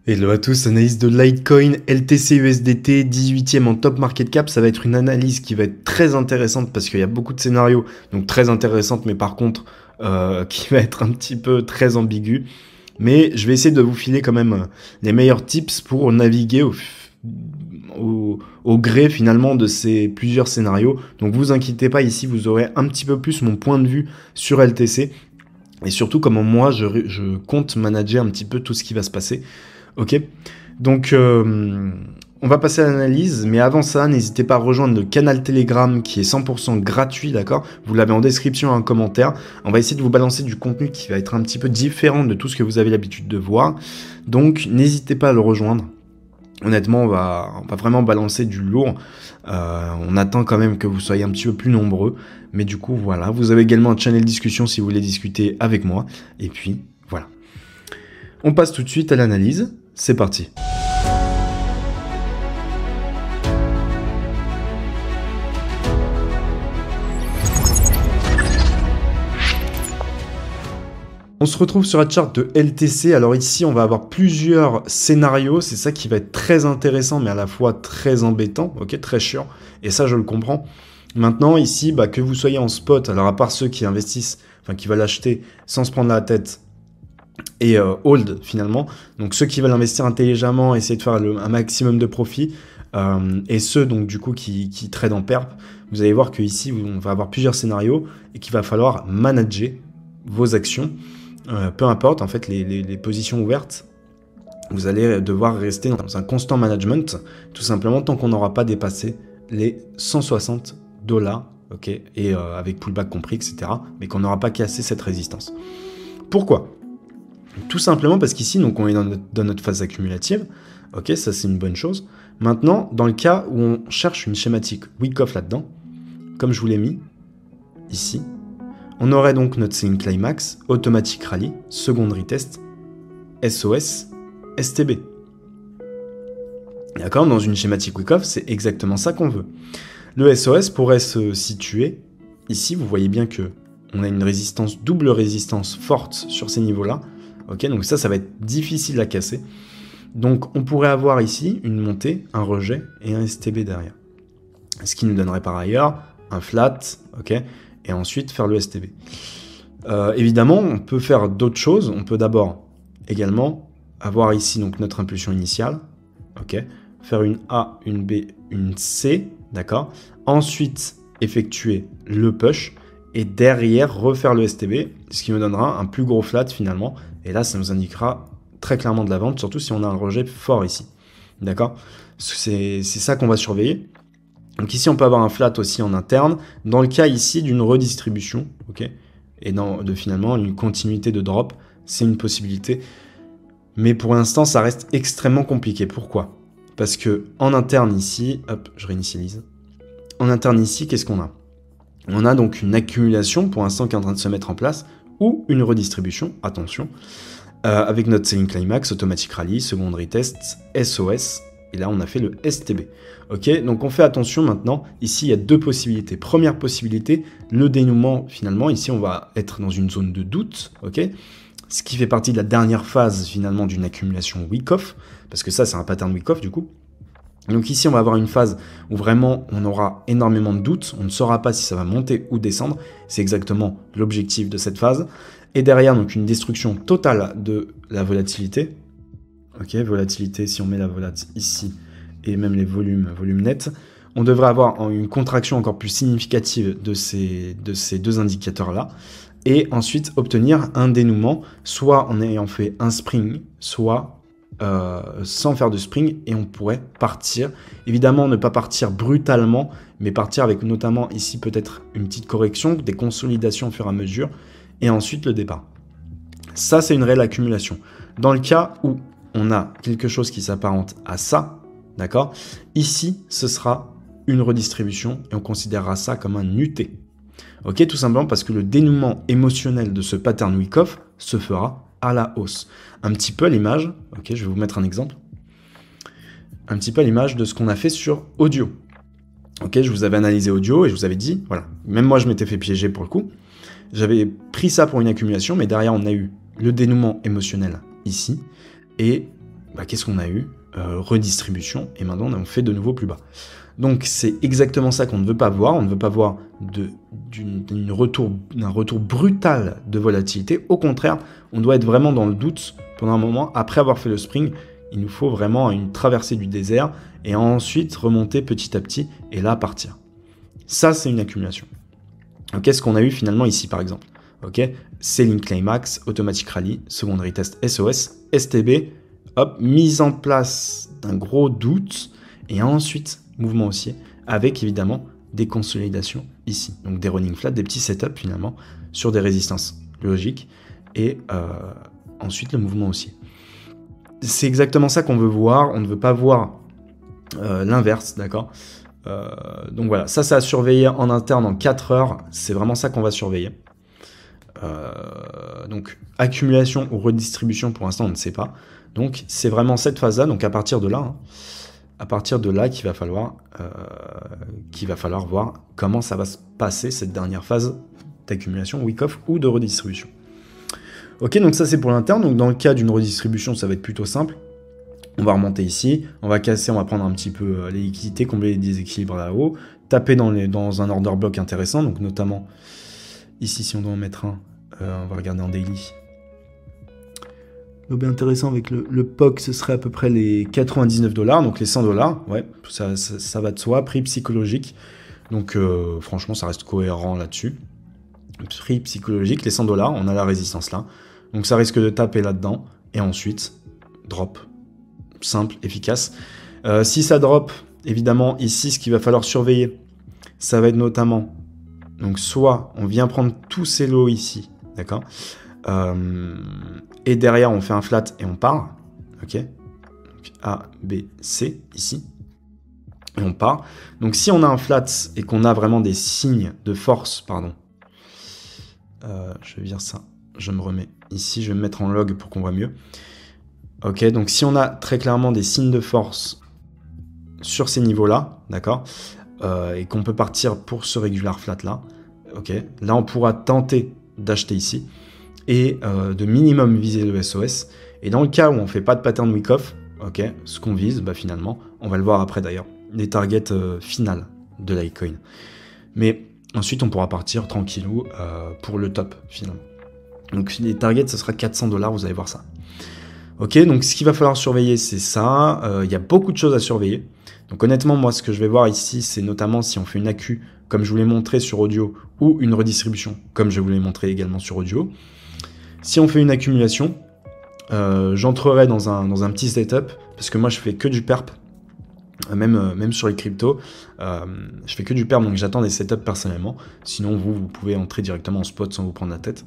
Hello à tous, analyse de Litecoin, LTC USDT, 18e en top market cap. Ça va être une analyse qui va être très intéressante parce qu'il y a beaucoup de scénarios, donc très intéressante, mais par contre qui va être un petit peu très ambigu. Mais je vais essayer de vous filer quand même les meilleurs tips pour naviguer au gré finalement de ces plusieurs scénarios. Donc vous inquiétez pas, ici vous aurez un petit peu plus mon point de vue sur LTC et surtout comment moi je compte manager un petit peu tout ce qui va se passer. Ok, donc on va passer à l'analyse, mais avant ça, n'hésitez pas à rejoindre le canal Telegram qui est 100% gratuit, d'accord? Vous l'avez en description, en commentaire. On va essayer de vous balancer du contenu qui va être un petit peu différent de tout ce que vous avez l'habitude de voir. Donc n'hésitez pas à le rejoindre. Honnêtement, on va vraiment balancer du lourd. On attend quand même que vous soyez un petit peu plus nombreux. Mais du coup, voilà. Vous avez également un channel discussion si vous voulez discuter avec moi. Et puis, voilà. On passe tout de suite à l'analyse. C'est parti. On se retrouve sur la charte de LTC. Alors ici, on va avoir plusieurs scénarios. C'est ça qui va être très intéressant, mais à la fois très embêtant, ok, très chiant. Et ça, je le comprends. Maintenant, ici, que vous soyez en spot, alors à part ceux qui investissent, enfin qui veulent acheter sans se prendre la tête, et hold finalement, donc ceux qui veulent investir intelligemment, essayer de faire un maximum de profit, et ceux donc du coup qui tradent en perp, vous allez voir que ici on va avoir plusieurs scénarios et qu'il va falloir manager vos actions, peu importe en fait les positions ouvertes, vous allez devoir rester dans un constant management, tout simplement tant qu'on n'aura pas dépassé les 160 $, ok, et avec pullback compris, etc., mais qu'on n'aura pas cassé cette résistance. Pourquoi ? Tout simplement parce qu'ici, donc on est dans notre phase accumulative. Ok, ça c'est une bonne chose. Maintenant, dans le cas où on cherche une schématique week-off là-dedans, comme je vous l'ai mis ici, on aurait donc notre selling climax, automatic rally, secondary test, SOS, STB. D'accord, dans une schématique week-off, c'est exactement ça qu'on veut. Le SOS pourrait se situer ici. Vous voyez bien que on a une résistance, double résistance forte sur ces niveaux-là. Ok, donc ça va être difficile à casser. Donc on pourrait avoir ici une montée, un rejet et un STB derrière. Ce qui nous donnerait par ailleurs un flat, ok, et ensuite faire le STB. Évidemment, on peut faire d'autres choses. On peut d'abord également avoir ici donc notre impulsion initiale, ok, faire une A, une B, une C, d'accord. Ensuite effectuer le push et derrière refaire le STB, ce qui nous donnera un plus gros flat finalement. Et là, ça nous indiquera très clairement de la vente, surtout si on a un rejet fort ici. D'accord? C'est ça qu'on va surveiller. Donc ici, on peut avoir un flat aussi en interne. Dans le cas ici d'une redistribution, ok, et de finalement une continuité de drop, c'est une possibilité. Mais pour l'instant, ça reste extrêmement compliqué. Pourquoi? Parce que en interne ici, hop, je réinitialise. En interne ici, qu'est-ce qu'on a? On a donc une accumulation pour l'instant qui est en train de se mettre en place, ou une redistribution, attention, avec notre selling climax, automatic rally, secondary test, SOS, et là on a fait le STB. Ok, donc on fait attention maintenant, ici il y a deux possibilités. Première possibilité, le dénouement finalement, ici on va être dans une zone de doute, ok, ce qui fait partie de la dernière phase finalement d'une accumulation week-off, parce que ça c'est un pattern week-off du coup. Donc ici, on va avoir une phase où vraiment on aura énormément de doutes, on ne saura pas si ça va monter ou descendre, c'est exactement l'objectif de cette phase. Et derrière, donc une destruction totale de la volatilité. Ok, volatilité, si on met la volat ici, et même les volumes nets, on devrait avoir une contraction encore plus significative de ces deux indicateurs-là, et ensuite obtenir un dénouement, soit en ayant fait un spring, soit sans faire de spring, et on pourrait partir. Évidemment, ne pas partir brutalement, mais partir avec notamment ici peut-être une petite correction, des consolidations au fur et à mesure, et ensuite le départ. Ça, c'est une réelle accumulation. Dans le cas où on a quelque chose qui s'apparente à ça, d'accord, ici, ce sera une redistribution, et on considérera ça comme un UT. Ok, tout simplement parce que le dénouement émotionnel de ce pattern week-off se fera à la hausse. Un petit peu à l'image, ok, je vais vous mettre un exemple, un petit peu à l'image de ce qu'on a fait sur audio. Ok, je vous avais analysé audio et je vous avais dit, voilà, même moi je m'étais fait piéger pour le coup, j'avais pris ça pour une accumulation, mais derrière on a eu le dénouement émotionnel ici, et bah, qu'est-ce qu'on a eu? Redistribution, et maintenant on fait de nouveau plus bas. Donc c'est exactement ça qu'on ne veut pas voir. On ne veut pas voir d'un retour brutal de volatilité. Au contraire, on doit être vraiment dans le doute pendant un moment. Après avoir fait le spring, il nous faut vraiment une traversée du désert et ensuite remonter petit à petit et là partir. Ça, c'est une accumulation. Okay, ce qu'on a eu finalement ici par exemple. Okay, Selling Climax, Automatic Rally, Secondary Test SOS, STB, hop, mise en place d'un gros doute et ensuite mouvement haussier, avec évidemment des consolidations ici. Donc des running flat, des petits setups finalement, sur des résistances logiques, et ensuite le mouvement haussier. C'est exactement ça qu'on veut voir, on ne veut pas voir l'inverse, d'accord? Donc voilà, ça à surveiller en interne en 4 heures, c'est vraiment ça qu'on va surveiller. Donc accumulation ou redistribution, pour l'instant on ne sait pas. Donc c'est vraiment cette phase-là, donc à partir de là, qu'il va falloir voir comment ça va se passer, cette dernière phase d'accumulation, week-off ou de redistribution. Ok, donc ça c'est pour l'interne. Donc dans le cas d'une redistribution, ça va être plutôt simple. On va remonter ici, on va casser, on va prendre un petit peu les liquidités, combler les déséquilibres là-haut, taper dans un order block intéressant, donc notamment ici si on doit en mettre un, on va regarder en daily. L'objet intéressant avec le POC, ce serait à peu près les 99 $, donc les 100 $, ouais, ça va de soi, prix psychologique, donc franchement ça reste cohérent là-dessus. Prix psychologique, les 100 $, on a la résistance là, donc ça risque de taper là-dedans, et ensuite, drop, simple, efficace. Si ça drop, évidemment, ici, ce qu'il va falloir surveiller, ça va être notamment, donc soit on vient prendre tous ces lots ici, d'accord, et derrière on fait un flat et on part, ok, donc A, B, C ici, et on part. Donc si on a un flat et qu'on a vraiment des signes de force, pardon, je vais dire ça, je me remets ici, je vais me mettre en log pour qu'on voit mieux. Ok, donc si on a très clairement des signes de force sur ces niveaux-là, d'accord, et qu'on peut partir pour ce regular flat là, ok, là on pourra tenter d'acheter ici et de minimum viser le SOS. Et dans le cas où on fait pas de pattern week off, ok, ce qu'on vise, bah finalement, on va le voir après d'ailleurs, les targets finales de Litecoin. Mais ensuite on pourra partir tranquillou pour le top finalement. Donc les targets, ce sera 400 $, vous allez voir ça. Ok, donc ce qu'il va falloir surveiller, c'est ça. Il y a beaucoup de choses à surveiller. Donc honnêtement, moi, ce que je vais voir ici, c'est notamment si on fait une accu, comme je vous l'ai montré sur audio, ou une redistribution, comme je vous l'ai montré également sur audio. Si on fait une accumulation, j'entrerai dans un petit setup, parce que moi, je fais que du perp, même sur les cryptos. Je fais que du perp, donc j'attends des setups personnellement. Sinon, vous pouvez entrer directement en spot sans vous prendre la tête.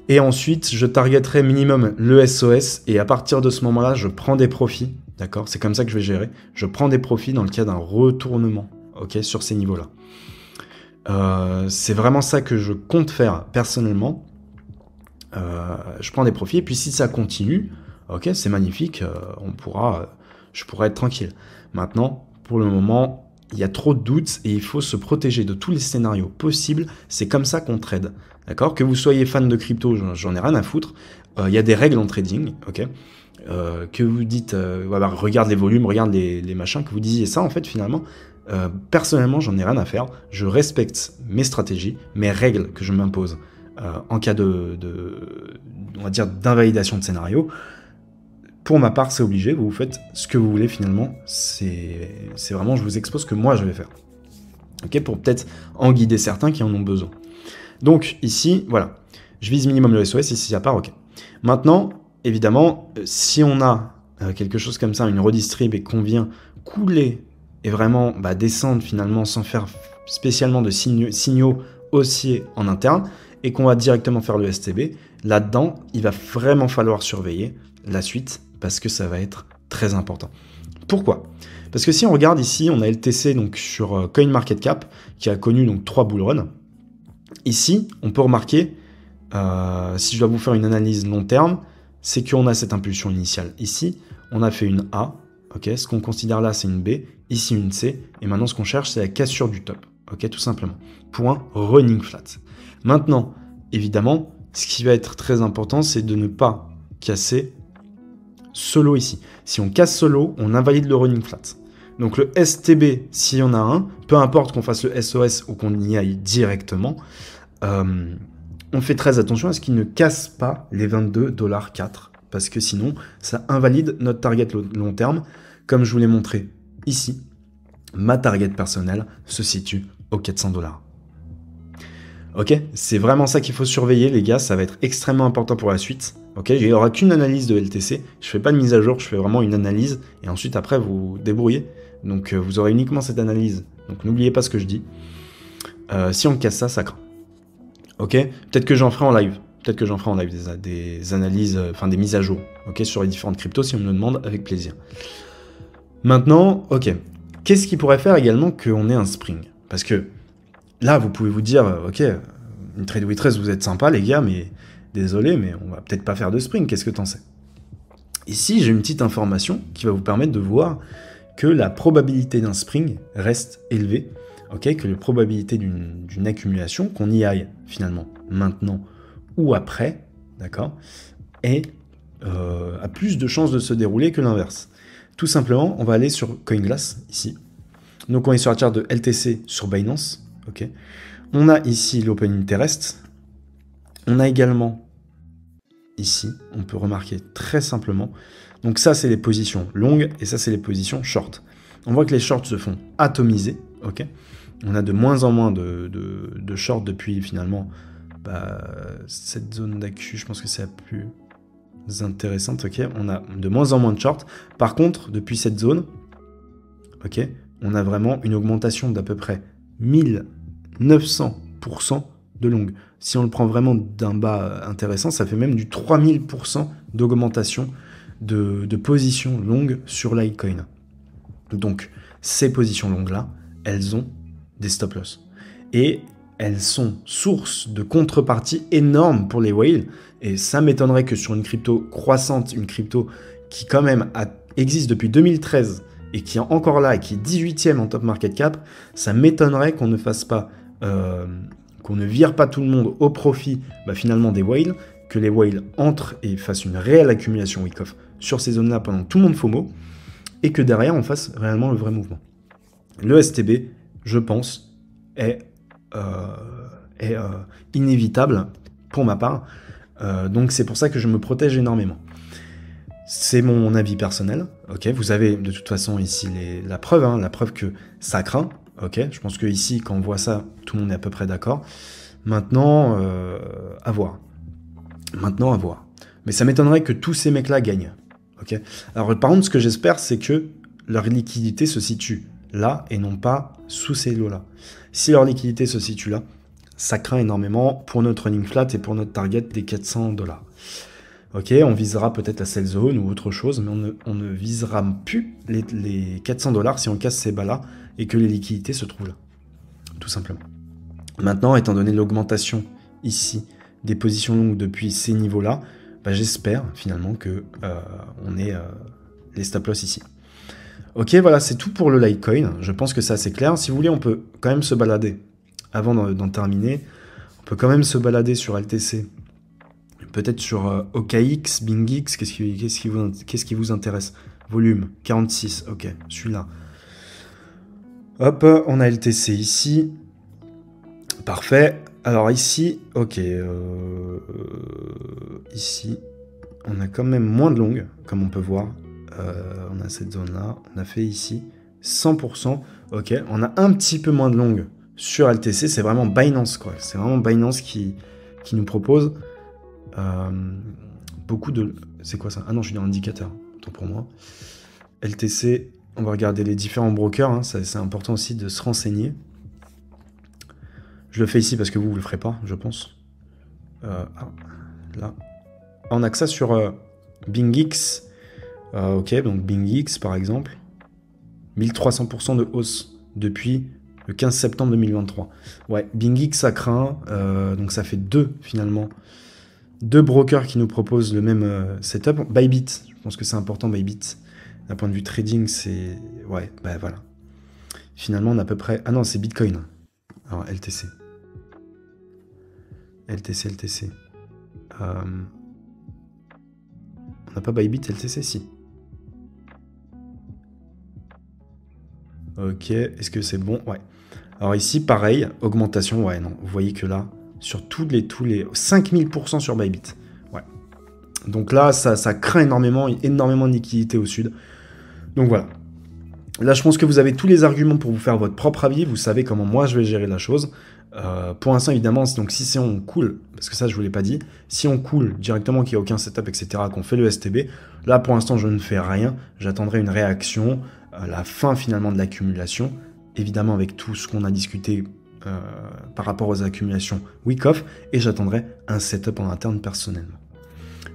Et ensuite, je targeterai minimum le SOS, et à partir de ce moment-là, je prends des profits, d'accord? C'est comme ça que je vais gérer. Je prends des profits dans le cas d'un retournement, ok, sur ces niveaux-là. C'est vraiment ça que je compte faire personnellement. Je prends des profits, et puis si ça continue, ok, c'est magnifique, je pourrai être tranquille. Maintenant, pour le moment, il y a trop de doutes, et il faut se protéger de tous les scénarios possibles. C'est comme ça qu'on trade. D'accord, que vous soyez fan de crypto, j'en ai rien à foutre. Il y a des règles en trading, ok. Que vous dites, voilà, regarde les volumes, regarde les machins, que vous disiez ça, en fait, finalement, personnellement, j'en ai rien à faire. Je respecte mes stratégies, mes règles que je m'impose en cas on va dire, d'invalidation de scénario. Pour ma part, c'est obligé. Vous faites ce que vous voulez, finalement. C'est vraiment, je vous expose ce que moi, je vais faire. Ok, pour peut-être en guider certains qui en ont besoin. Donc ici, voilà, je vise minimum le SOS, ici ça part, ok. Maintenant, évidemment, si on a quelque chose comme ça, une redistrib, et qu'on vient couler et vraiment descendre finalement sans faire spécialement de signaux haussiers en interne, et qu'on va directement faire le STB, là-dedans, il va vraiment falloir surveiller la suite, parce que ça va être très important. Pourquoi ? Parce que si on regarde ici, on a LTC donc, sur CoinMarketCap, qui a connu donc 3 bull runs. Ici, on peut remarquer, si je dois vous faire une analyse long terme, c'est qu'on a cette impulsion initiale. Ici, on a fait une A, ok. Ce qu'on considère là, c'est une B, ici une C, et maintenant ce qu'on cherche, c'est la cassure du top, ok, tout simplement. Point running flat. Maintenant, évidemment, ce qui va être très important, c'est de ne pas casser solo ici. Si on casse solo, on invalide le running flat. Donc le STB, s'il y en a un, peu importe qu'on fasse le SOS ou qu'on y aille directement, on fait très attention à ce qu'il ne casse pas les 22,4$, parce que sinon, ça invalide notre target long terme. Comme je vous l'ai montré ici, ma target personnelle se situe aux 400$. Ok, c'est vraiment ça qu'il faut surveiller, les gars, ça va être extrêmement important pour la suite. Ok, il n'y aura qu'une analyse de LTC, je fais pas de mise à jour, je fais vraiment une analyse, et ensuite après vous débrouillez. Donc vous aurez uniquement cette analyse, donc n'oubliez pas ce que je dis. Si on casse ça, ça craint. Ok, peut-être que j'en ferai en live, des analyses, enfin des mises à jour, ok, sur les différentes cryptos, si on me le demande, avec plaisir. Maintenant, ok, qu'est-ce qui pourrait faire également qu'on ait un spring? Parce que là, vous pouvez vous dire, ok, une trade waitress, vous êtes sympa les gars, mais désolé, mais on va peut-être pas faire de spring, qu'est-ce que t'en sais? Ici, j'ai une petite information qui va vous permettre de voir que la probabilité d'un spring reste élevée, ok, que la probabilité d'une accumulation, qu'on y aille finalement maintenant ou après, d'accord, a plus de chances de se dérouler que l'inverse. Tout simplement, on va aller sur CoinGlass ici. Donc on est sur la charte de LTC sur Binance, ok. On a ici l'Open Interest. On a également ici, on peut remarquer très simplement. Donc ça, c'est les positions longues et ça, c'est les positions short. On voit que les shorts se font atomiser, ok. On a de moins en moins de shorts depuis finalement cette zone d'accu. Je pense que c'est la plus intéressante, ok. On a de moins en moins de shorts. Par contre, depuis cette zone, ok, on a vraiment une augmentation d'à peu près 1900% de longue. Si on le prend vraiment d'un bas intéressant, ça fait même du 3000% d'augmentation de positions longues sur Litecoin. Donc, ces positions longues-là, elles ont des stop-loss. Et elles sont source de contrepartie énorme pour les whales. Et ça m'étonnerait que sur une crypto croissante, une crypto qui quand même existe depuis 2013 et qui est encore là et qui est 18e en top market cap, ça m'étonnerait qu'on ne fasse pas, qu'on ne vire pas tout le monde au profit finalement des whales, que les whales entrent et fassent une réelle accumulation week-off sur ces zones-là pendant que tout le monde FOMO, et que derrière on fasse réellement le vrai mouvement. Le STB, je pense, est inévitable pour ma part, donc c'est pour ça que je me protège énormément. C'est mon avis personnel, ok. Vous avez de toute façon ici la preuve, la preuve que ça craint, ok. Je pense que ici, quand on voit ça, tout le monde est à peu près d'accord. Maintenant, à voir. Mais ça m'étonnerait que tous ces mecs-là gagnent, ok. Alors par contre, ce que j'espère, c'est que leur liquidité se situe là et non pas sous ces lots-là. Si leur liquidité se situe là, ça craint énormément pour notre running flat et pour notre target des 400$. Ok, on visera peut-être la sell zone ou autre chose, mais on ne visera plus les 400$ si on casse ces bas-là et que les liquidités se trouvent là. Tout simplement. Maintenant, étant donné l'augmentation ici des positions longues depuis ces niveaux-là, j'espère finalement que on ait les stop-loss ici. Ok, voilà, c'est tout pour le Litecoin. Je pense que c'est assez clair. Si vous voulez, on peut quand même se balader. Avant d'en terminer, on peut quand même se balader sur LTC. Peut-être sur OKX, BingX, qu'est-ce qui vous intéresse? Volume, 46, ok, celui-là. Hop, on a LTC ici. Parfait. Alors ici, ok. Ici, on a quand même moins de longues, comme on peut voir. On a cette zone-là. On a fait ici 100%. Ok, on a un petit peu moins de longues sur LTC. C'est vraiment Binance, quoi. C'est vraiment Binance qui nous propose beaucoup de... C'est quoi ça? Ah non, je suis dans l'indicateur. Autant pour moi. LTC, on va regarder les différents brokers. C'est important aussi de se renseigner. Je le fais ici parce que vous ne le ferez pas, je pense. Là. On a que ça sur BingX. Ok, donc BingX, par exemple. 1300% de hausse depuis le 15 septembre 2023. Ouais, BingX, ça craint. Donc ça fait finalement. Deux brokers qui nous proposent le même setup. Bybit, je pense que c'est important, Bybit. D'un point de vue trading, c'est... Ouais, voilà. Finalement, on a à peu près... Ah non, c'est Bitcoin. Alors, LTC. LTC. On n'a pas Bybit LTC, si. Ok, est-ce que c'est bon? Ouais. Alors ici, pareil, augmentation, ouais, non. Vous voyez que là, sur tous les 5000% sur Bybit. Ouais. Donc là, ça craint énormément de liquidité au sud. Donc voilà. Là, je pense que vous avez tous les arguments pour vous faire votre propre avis. Vous savez comment moi, je vais gérer la chose. Pour l'instant, évidemment, donc si on cool, parce que ça, je ne vous l'ai pas dit, si on cool directement, qu'il n'y a aucun setup, etc., qu'on fait le STB, là, pour l'instant, je ne fais rien. J'attendrai une réaction, la fin, finalement, de l'accumulation, évidemment, avec tout ce qu'on a discuté par rapport aux accumulations week-off, et j'attendrai un setup en interne personnellement,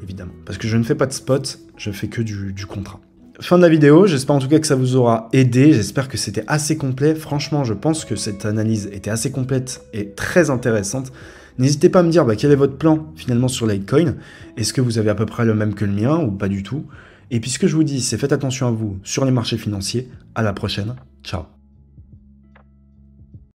évidemment. Parce que je ne fais pas de spot, je fais que du contrat. Fin de la vidéo, j'espère en tout cas que ça vous aura aidé, j'espère que c'était assez complet. Franchement, je pense que cette analyse était assez complète et très intéressante. N'hésitez pas à me dire quel est votre plan finalement sur Litecoin. Est-ce que vous avez à peu près le même que le mien ou pas du tout? Et puis ce que je vous dis, c'est faites attention à vous sur les marchés financiers. À la prochaine, ciao.